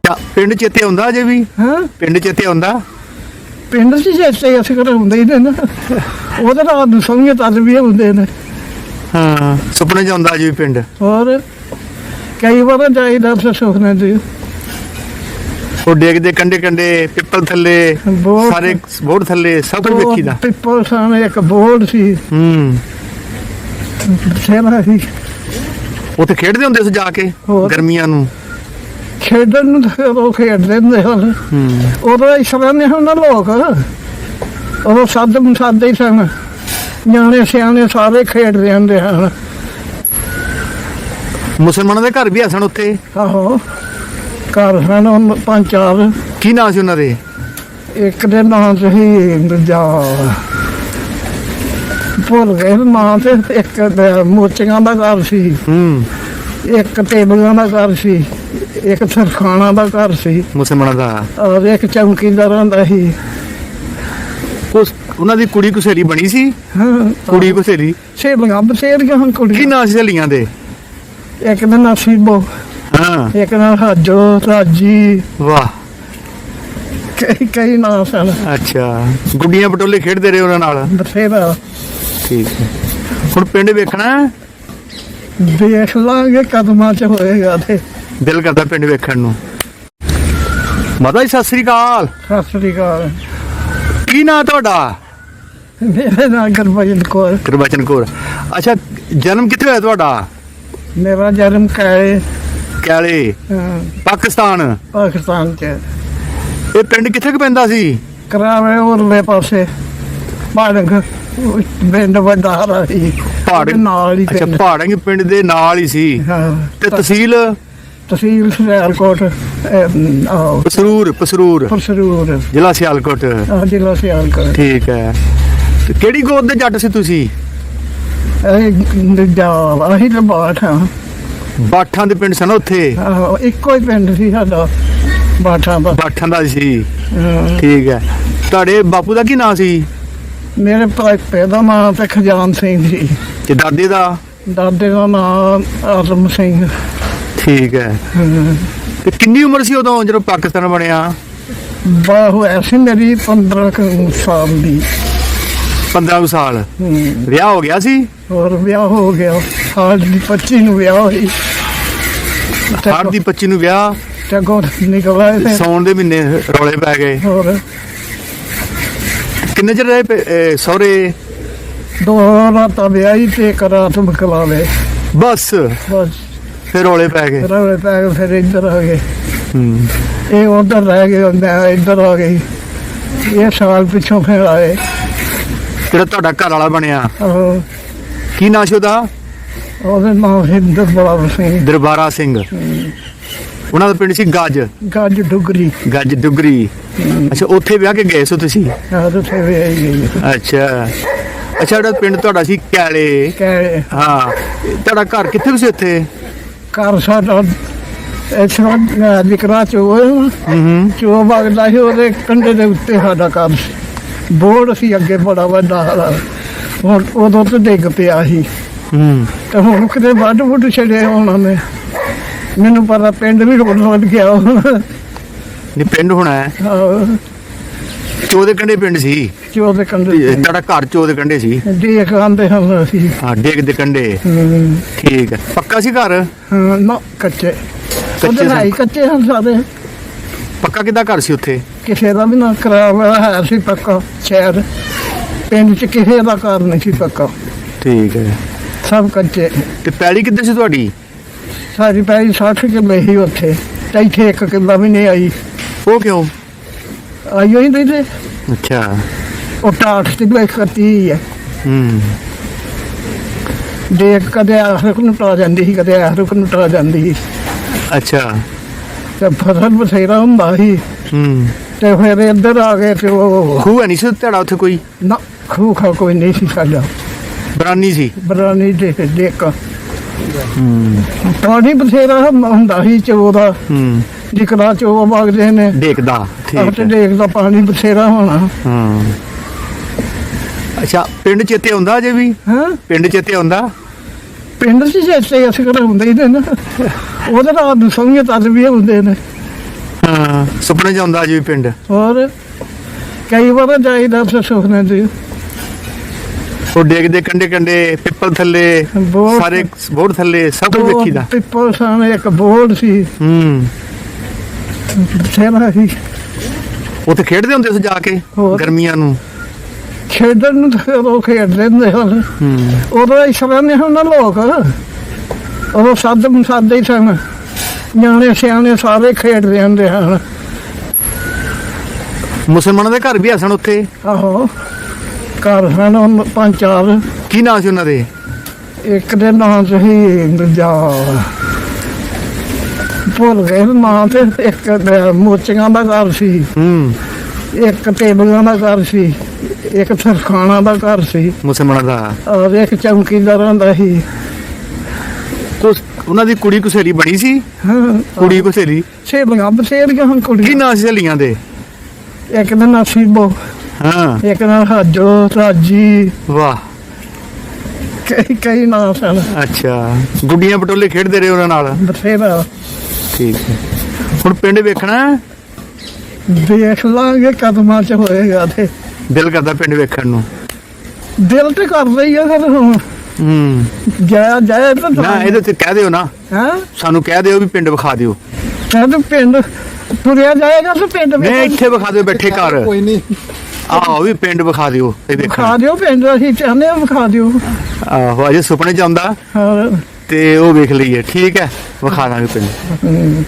ਅੱਛਾ ਪਿੰਡ ਚੇਤੇ ਆਉਂਦਾ ਅਜੇ ਵੀ? ਹਾਂ ਪਿੰਡ ਚੇਤੇ ਆਉਂਦਾ? ਪਿੰਡ 'ਚ ਚੇਤੇ ਅਸੀਂ ਘਰੇ ਹੁੰਦੇ ਹੀ ਨੇ ਨਾ, ਉਹਦੇ ਰਾਤ ਨੂੰ ਸੌਂਗੇ ਤਦ ਵੀ ਹੁੰਦੇ ਨੇ। ਹਾਂ ਸੁਪਨੇ 'ਚ ਆਉਂਦਾ ਅਜੇ ਵੀ ਪਿੰਡ? ਹੋਰ ਕਈ ਵਾਰ ਜਾਈਦਾ ਫਿਰ ਸੁਪਨੇ 'ਚ। ਉਹ ਡੇਗਦੇ ਕੰਡੇ ਕੰਡੇ ਪਿੱਪਲ ਥੱਲੇ ਬਹੁਤ ਸਾਰੇ ਬੋਰਡ ਥੱਲੇ ਸਭ ਕੁਝ ਵੇਖੀਦਾ। ਪਿੱਪਲ ਸਾਹਮਣੇ ਇੱਕ ਬੋਰਡ ਸੀ, ਬਥੇਰਾ ਸੀ। ਉੱਥੇ ਖੇਡਦੇ ਹੁੰਦੇ ਸੀ ਜਾ ਕੇ ਹੋਰ। ਗਰਮੀਆਂ ਨੂੰ? ਖੇਡਣ ਨੂੰ ਤਾਂ ਉਦੋਂ ਖੇਡਦੇ ਹੁੰਦੇ ਹਨ, ਉਦੋਂ ਇਸ ਤਰ੍ਹਾਂ ਦੇ ਹਨ ਨਾ ਲੋਕ, ਉਦੋਂ ਸਾਦੇ ਹੀ ਸਨ, ਨਿਆਣੇ ਸਿਆਣੇ ਸਾਰੇ ਖੇਡਦੇ ਹੁੰਦੇ ਹਨ। ਮੁਸਲਮਾਨਾਂ ਦੇ ਘਰ ਵੀ ਆ ਸਨ ਉੱਥੇ? ਆਹੋ ਘਰ ਸਨ 5-4। ਕੀ ਨਾਂ ਸੀ ਉਹਨਾਂ ਦੇ? ਇੱਕ ਦੇ ਨਾਂ ਸੀ ਦੂਜਾ ਭੁੱਲ ਗਏ ਨਾਂ, ਤੇ ਇੱਕ ਮੋਚੀਆਂ ਦਾ ਘਰ ਸੀ, ਇੱਕ ਟੇਬਲਾਂ ਦਾ ਘਰ ਸੀ, ਇੱਕ ਸਰਖਾਣਾ ਦਾ ਘਰ ਸੀ ਮੁਸਲਮਾਨਾਂ ਦਾ, ਔਰ ਇੱਕ ਚੌਂਕੀਦਾਰਾਂ ਦਾ ਸੀ। ਉਹਨਾਂ ਦੀ ਕੁੜੀ ਕੁਸੇਰੀ ਬਣੀ ਸੀ? ਹਾਂ ਕੁੜੀ ਕੁਸੇਰੀ ਸਹੇਲੀਆਂ ਬਥੇਰੀਆਂ ਹਨ ਕੀ ਕੁੜੀਆਂ। ਨਾਂ ਸੀ ਸਹੇਲੀਆਂ ਦੇ? ਇੱਕ ਦਾ ਨਾਂ ਸੀਬੋ, ਹਾਂ ਇੱਕ ਦਾ ਹਾਜੋ, ਰਾਜੀ, ਵਾਹ ਕਈ ਨਾਂ ਸਨ। ਅੱਛਾ ਗੁੱਡੀਆਂ ਪਟੋਲੇ ਖੇਡਦੇ ਰਹੇ ਉਹਨਾਂ ਨਾਲ? ਬਥੇਰਾ। ਠੀਕ ਹੈ। ਹੁਣ ਪਿੰਡ ਵੇਖਣਾ? ਦੇਖ ਲਾਂਗੇ ਕਦਮਾਂ 'ਚ ਹੋਏਗਾ ਤੇ। ਦਿਲ ਕਰਦਾ ਪਿੰਡ ਵੇਖਣ ਨੂੰ। ਮਾਤਾ ਜੀ ਸਤਿ ਸ੍ਰੀ ਅਕਾਲ। ਸਤਿ ਸ੍ਰੀ ਅਕਾਲ। ਕੀ ਨਾਂ ਤੁਹਾਡਾ? ਮੇਰਾ ਨਾਂ ਗੁਰਬਚਨ ਕੌਰ। ਗੁਰਬਚਨ ਕੌਰ। ਅੱਛਾ ਜਨਮ ਕਿੱਥੇ ਹੋਇਆ ਤੁਹਾਡਾ? ਮੇਰਾ ਜਨਮ ਕੈਲੇ, ਕੈਲੇ ਪਾਕਿਸਤਾਨ। ਪਾਕਿਸਤਾਨ 'ਚ। ਇਹ ਪਿੰਡ ਕਿੱਥੇ ਕੁ ਪੈਂਦਾ ਸੀ? ਕਰਾਵੇ ਉਰਲੇ ਪਾਸੇ ਪਾੜੰਗ ਪਿੰਡ ਵੱਡਾ ਹਰਾ ਸੀ, ਪਹਾੜ ਨਾਲ ਹੀ ਅੱਛਾ ਪਿੰਡ। ਪਹਾੜਾਂ ਪਿੰਡ ਦੇ ਨਾਲ ਹੀ ਸੀ। ਹਾਂ ਤੇ ਤਹਿਸੀਲ? ਤਹਿਸੀਲ ਸਿਆਲਕੋਟ, ਆਹੋ ਪਸਰੂਰ? ਪਸਰੂਰ ਪਸਰੂਰ, ਜ਼ਿਲ੍ਹਾ ਸਿਆਲਕੋਟ। ਜ਼ਿਲ੍ਹਾ ਸਿਆਲਕੋਟ। ਠੀਕ ਹੈ। ਤੇ ਕਿਹੜੀ ਗੋਤ ਦੇ ਜੱਟ ਸੀ ਤੁਸੀਂ? ਅਸੀਂ ਤਾਂ ਬਾਠ ਹਾਂ। ਬਾਠਾਂ ਦੇ ਪਿੰਡ ਸਨ ਉੱਥੇ? ਆਹੋ ਇੱਕੋ ਹੀ ਪਿੰਡ ਸੀ ਸਾਡਾ, ਬਾਠਾਂ ਦਾ। ਬਾਠਾਂ ਦਾ ਸੀ। ਹਾਂ। ਠੀਕ ਹੈ। ਤੁਹਾਡੇ ਬਾਪੂ ਦਾ ਕੀ ਨਾਂ ਸੀ? ਮੇਰੇ ਪਾਪੇ ਦਾ ਨਾਂ ਤੇ ਖਜਾਨ ਸਿੰਘ ਸੀ, ਤੇ ਦਾਦੇ ਦਾ? ਦਾਦੇ ਦਾ ਨਾਂ ਆਜ਼ਮ ਸਿੰਘ। ਠੀਕ ਹੈ। ਤੇ ਕਿੰਨੀ ਉਮਰ ਸੀ ਉਦੋਂ ਜਦੋਂ ਪਾਕਿਸਤਾਨ ਬਣਿਆ? ਬਾਹੂ ਐਸੀ ਮੇਰੀ 15 ਕੁ ਸਾਲ ਦੀ। 15 ਸਾਲ। ਵਿਆਹ ਹੋ ਗਿਆ ਸੀ? ਹੋਰ ਵਿਆਹ ਹੋ ਗਿਆ, ਸਾਲ ਦੀ 25 ਨੂੰ ਵਿਆਹ ਹੋਈ। ਹਰ ਦੀ 25 ਨੂੰ ਵਿਆਹ? ਤੇ ਗੋਦ ਨਿਕਲ ਆਏ ਤੇ। ਸੌਣ ਦੇ ਮਹੀਨੇ ਰੌਲੇ ਪੈ ਗਏ। ਹੋਰ ਕਿੰਨੇ ਚਿਰ ਰਹੇ ਸਹੁਰੇ? 2 ਰਾਤਾਂ ਵਿਆਹੀ ਤੇ ਇੱਕ ਰਾਤ ਮਕਲਾਵੇ। ਬਸ ਬਸ ਫਿਰ ਰੌਲੇ ਪੈ ਗਏ। ਰੌਲੇ ਪੈ ਗਏ, ਫਿਰ ਇੱਧਰ ਆ ਗਏ। ਇਹ ਉਧਰ ਰਹਿ ਗਏ, ਮੈਂ ਇੱਧਰ ਆ ਗਈ। ਇਹ ਸਾਲ ਪਿੱਛੋਂ ਫਿਰ ਆਏ। ਜਿਹੜਾ ਤੁਹਾਡਾ ਘਰ ਵਾਲਾ ਬਣਿਆ ਆਹੋ, ਕੀ ਨਾਂ ਸੀ ਉਹਦਾ? ਉਹਦੇ ਨਾਮ ਹਿੰਦਰ ਬਰਾਬਰ ਸਿੰਘ। ਦਰਬਾਰਾ ਸਿੰਘ। ਉਹਨਾਂ ਦਾ ਪਿੰਡ ਸੀ ਗੱਜ? ਗੱਜ ਡੁਗਰੀ। ਗੱਜ ਡੁਗਰੀ। ਅੱਛਾ ਉੱਥੇ ਵਿਆਹ ਕੇ ਗਏ ਸੋ ਤੁਸੀਂ? ਆਹ ਤੇ ਫਿਰ ਵਿਆਹੀ ਗਈ। ਅੱਛਾ ਅੱਛਾ ਜਿਹੜਾ ਪਿੰਡ ਤੁਹਾਡਾ ਸੀ ਕੈਲੇ, ਕਹਿ ਹਾਂ ਤੁਹਾਡਾ ਘਰ ਕਿੱਥੇ ਸੀ ਉੱਥੇ? ਘਰ ਸਾਡਾ ਇਸ ਵਾਰ ਵਿਕਰਾ ਚੋ ਵਗਦਾ ਸੀ, ਉਹਦੇ ਕੰਢੇ ਦੇ ਉੱਤੇ ਸਾਡਾ ਘਰ ਸੀ। ਬੋਰਡ ਸੀ ਅੱਗੇ ਬੜਾ ਵੱਡਾ ਸਾਰਾ, ਹੁਣ ਉਦੋਂ ਤੇ ਡਿੱਗ ਪਿਆ ਸੀ। ਤੇ ਹੁਣ ਕਿਤੇ ਵੱਢ ਵੁੱਢ ਛੱਡੇ ਉਹਨਾਂ ਨੇ, ਮੈਨੂੰ ਪਤਾ ਪਿੰਡ ਵੀ ਰੋਡ ਗਿਆ। ਨਹੀਂ ਪਿੰਡ ਹੋਣਾ ਹੈ। ਚੋ ਦੇ ਕੰਢੇ ਪਿੰਡ ਸੀ? ਚੋ ਦੇ ਕੰਢੇ। ਤੁਹਾਡਾ ਘਰ ਚੋ ਦੇ ਕੰਢੇ ਸੀ? ਦੇਖ ਆਂਦੇ ਹਨ ਅਸੀਂ। ਹਾਂ ਡੇਕ ਦੇ ਕੰਢੇ। ਠੀਕ ਹੈ। ਪੱਕਾ ਸੀ ਘਰ? ਹਾਂ ਨਾ ਕੱਚੇ। ਕੱਚੇ ਸਨ? ਕੱਚੇ ਹਨ ਸਾਰੇ। ਪੱਕਾ ਕਿੱਦਾਂ ਘਰ ਸੀ ਉੱਥੇ? ਕਿਸੇ ਦਾ ਵੀ ਨਾ ਕਰਾਇਆ ਹੈ ਸੀ ਪੱਕਾ। ਸ਼ਹਿਰ ਪਿੰਡ 'ਚ ਕਿਸੇ ਦਾ ਘਰ ਨਹੀਂ ਸੀ ਪੱਕਾ, ਠੀਕ ਹੈ। ਸਭ ਕੱਚੇ। ਤੇ ਪੈਲੀ ਕਿੱਧਰ ਸੀ ਤੁਹਾਡੀ? ਸਾਡੀ ਪੈਲੀ 60 ਕਿੱਲੇ ਸੀ ਉੱਥੇ, ਤੇ ਇੱਥੇ 1 ਕਿੱਲਾ ਵੀ ਨਹੀਂ ਆਈ। ਉਹ ਕਿਉਂ? ਆਈ ਹੋਈ ਨਹੀਂ ਤੇ ਅੱਛਾ। ਉਹ ਟਾਟ ਦੀ ਬਲੇ ਕਰਤੀ ਹੈ। ਦੇਖ ਕਦੇ ਆਖਰ ਨੂੰ ਟਾ ਜਾਂਦੀ ਸੀ, ਕਦੇ ਆਖਰ ਨੂੰ ਟਾ ਜਾਂਦੀ ਸੀ। ਅੱਛਾ। ਤੇ ਫਸਲ ਬਥੇਰਾ ਹੁੰਦਾ ਸੀ। ਤੇ ਫਿਰ ਇੱਧਰ ਆ ਗਏ ਤੇ ਉਹ ਖੂਹ ਨਹੀਂ ਸੀ ਤੁਹਾਡਾ ਉੱਥੇ ਕੋਈ? ਨਾ ਖੂਹ ਖਾ ਕੋਈ ਨਹੀਂ ਸੀ ਸਾਡਾ, ਬਰਾਨੀ ਸੀ? ਬਰਾਨੀ ਦੇ ਡੇਕ। ਪਾਣੀ ਬਥੇਰਾ ਹੁੰਦਾ ਸੀ ਚੋ ਦਾ, ਜਿਕਲਾ ਚੋ ਵਗਦੇ ਨੇ ਦੇਖਦਾ। ਠੀਕ ਹੈ। ਦੇਖਦਾ ਪਾਣੀ ਬਥੇਰਾ ਹੋਣਾ। ਅੱਛਾ ਪਿੰਡ ਚੇਤੇ ਆਉਂਦਾ ਅਜੇ ਵੀ? ਹਾਂ ਪਿੰਡ ਚੇਤੇ ਆਉਂਦਾ? ਪਿੰਡ 'ਚ ਚੇਤੇ ਅਸੀਂ ਘਰੇ ਹੁੰਦੇ ਹੀ ਨੇ ਨਾ, ਉਹਦੇ ਰਾਤ ਨੂੰ ਸੌਂਗੇ ਤਦ ਵੀ ਹੁੰਦੇ ਨੇ। ਹਾਂ ਸੁਪਨੇ ਚ ਆਉਂਦਾ ਜੀ ਪਿੰਡ। ਹੋਰ ਕਈ ਵਾਰ ਜਾਈਦਾ ਫਿਰ ਸੁਪਨੇ ਚ। ਉਹ ਡੇਗਦੇ ਕੰਡੇ ਕੰਡੇ ਪਿੱਪਲ ਥੱਲੇ ਬਹੁਤ- ਸਾਰੇ ਬੋਰਡ ਥੱਲੇ ਸਭ ਕੁਝ ਵੇਖੀਦਾ। ਪਿੱਪਲ ਸਾਹਮਣੇ ਇੱਕ ਬੋਰਡ ਸੀ, ਬਥੇਰਾ ਸੀ। ਉੱਥੇ ਖੇਡਦੇ ਹੁੰਦੇ ਸੀ ਜਾ ਕੇ ਹੋਰ। ਗਰਮੀਆਂ ਨੂੰ। ਖੇਡਣ ਨੂੰ ਤਾਂ ਉਦੋਂ ਖੇਡਦੇ ਹੁੰਦੇ ਹਨ। ਉਦੋਂ ਇਸ ਤਰ੍ਹਾਂ ਨਹੀਂ ਹੁਣ ਲੋਕ, ਉਦੋਂ ਸਾਦੇ ਹੀ ਸਨ, ਨਿਆਣੇ ਸਿਆਣੇ ਸਾਰੇ ਖੇਡਦੇ ਹੁੰਦੇ ਹਨ। ਮੁਸਲਮਾਨਾਂ ਦੇ ਘਰ ਵੀ ਹਸਣ ਉੱਥੇ। ਆਹੋ ਘਰ ਹਨ 5-4। ਕੀ ਨਾਂ ਸੀ ਉਹਨਾਂ ਦੇ? ਇੱਕ ਦੇ ਨਾਂ ਚ ਹੀ ਦੂਜਾ ਭੁੱਲ ਗਏ ਨਾਂ, ਤੇ ਇੱਕ ਮੋਚੀਆਂ ਦਾ ਘਰ ਸੀ, ਇੱਕ ਟੇਬਲਾਂ ਦਾ ਘਰ ਸੀ, ਇੱਕ ਸਰਖਾਣਾ ਦਾ ਘਰ ਸੀ, ਮੁਸਲਮਾਨਾਂ ਦਾ। ਔਰ ਇੱਕ ਚੌਂਕੀਦਾਰਾਂ ਦਾ ਸੀ। ਉਹਨਾਂ ਦੀ ਕੁੜੀ ਕੁਸੇਲੀ ਬਣੀ ਸੀ। ਹਾਂ, ਕੁੜੀ ਕੁਸੇਲੀ ਸਹੇਲੀਆਂ ਬਥੇਰੀਆਂ ਹਨ ਕੀ ਕੁੜੀਆਂ। ਨਾਂ ਸੀ ਸਹੇਲੀਆਂ ਦੇ? ਇੱਕ ਦਾ ਨਾਂ ਸੀਬੋ, ਹਾਂ ਇੱਕ ਦਾ ਹਾਜੋ, ਰਾਜੀ, ਵਾਹ ਕਈ ਨਾਂ ਸਨ। ਅੱਛਾ ਗੁੱਡੀਆਂ ਪਟੋਲੇ ਖੇਡਦੇ ਰਹੇ ਉਹਨਾਂ ਨਾਲ। ਬਥੇਰਾ ਠੀਕ ਹੈ। ਹੁਣ ਪਿੰਡ ਵੇਖਣਾ? ਦੇਖ ਲਾਂਗੇ ਕਦਮਾਂ ਚ ਹੋਏਗਾ ਤੇ। ਦਿਲ ਕਰਦਾ ਪਿੰਡ ਵੇਖਣ ਨੂੰ। ਦਿਲ ਤੇ ਕਰਦਾ ਹੀ ਆ ਫਿਰ ਹੁਣ। ਜਾਇਆ ਤਾਂ ਨਾ ਇਹਦੇ ਤੇ ਕਹਿ ਦਿਓ ਨਾ, ਹਾਂ ਸਾਨੂੰ ਕਹਿ ਦਿਓ ਵੀ ਪਿੰਡ ਵਿਖਾ ਦਿਓ। ਕਹਿੰਦੇ ਪਿੰਡ ਤੁਰਿਆ ਜਾਏਗਾ ਤੇ ਪਿੰਡ ਨਹੀਂ ਵਿੱਚ ਇੱਥੇ ਵਿਖਾ ਦਿਓ ਬੈਠੇ ਘਰ। ਕੋਈ ਨਹੀਂ, ਆਹੋ ਵੀ ਪਿੰਡ ਵਿਖਾ ਦਿਓ ਇਹ ਵਿਖਾ ਦੇਖਣ। ਦਿਓ ਪਿੰਡ, ਅਸੀਂ ਚਾਹੁੰਦੇ ਹਾਂ ਵਿਖਾ ਦਿਓ। ਆਹੋ ਅਜੇ ਸੁਪਨੇ ਚ ਆਉਂਦਾ ਹਾਂ ਤੇ ਉਹ ਵੇਖ ਲਈਏ। ਠੀਕ ਹੈ ਵਿਖਾ ਦਾਂਗੇ ਪਿੰਡ।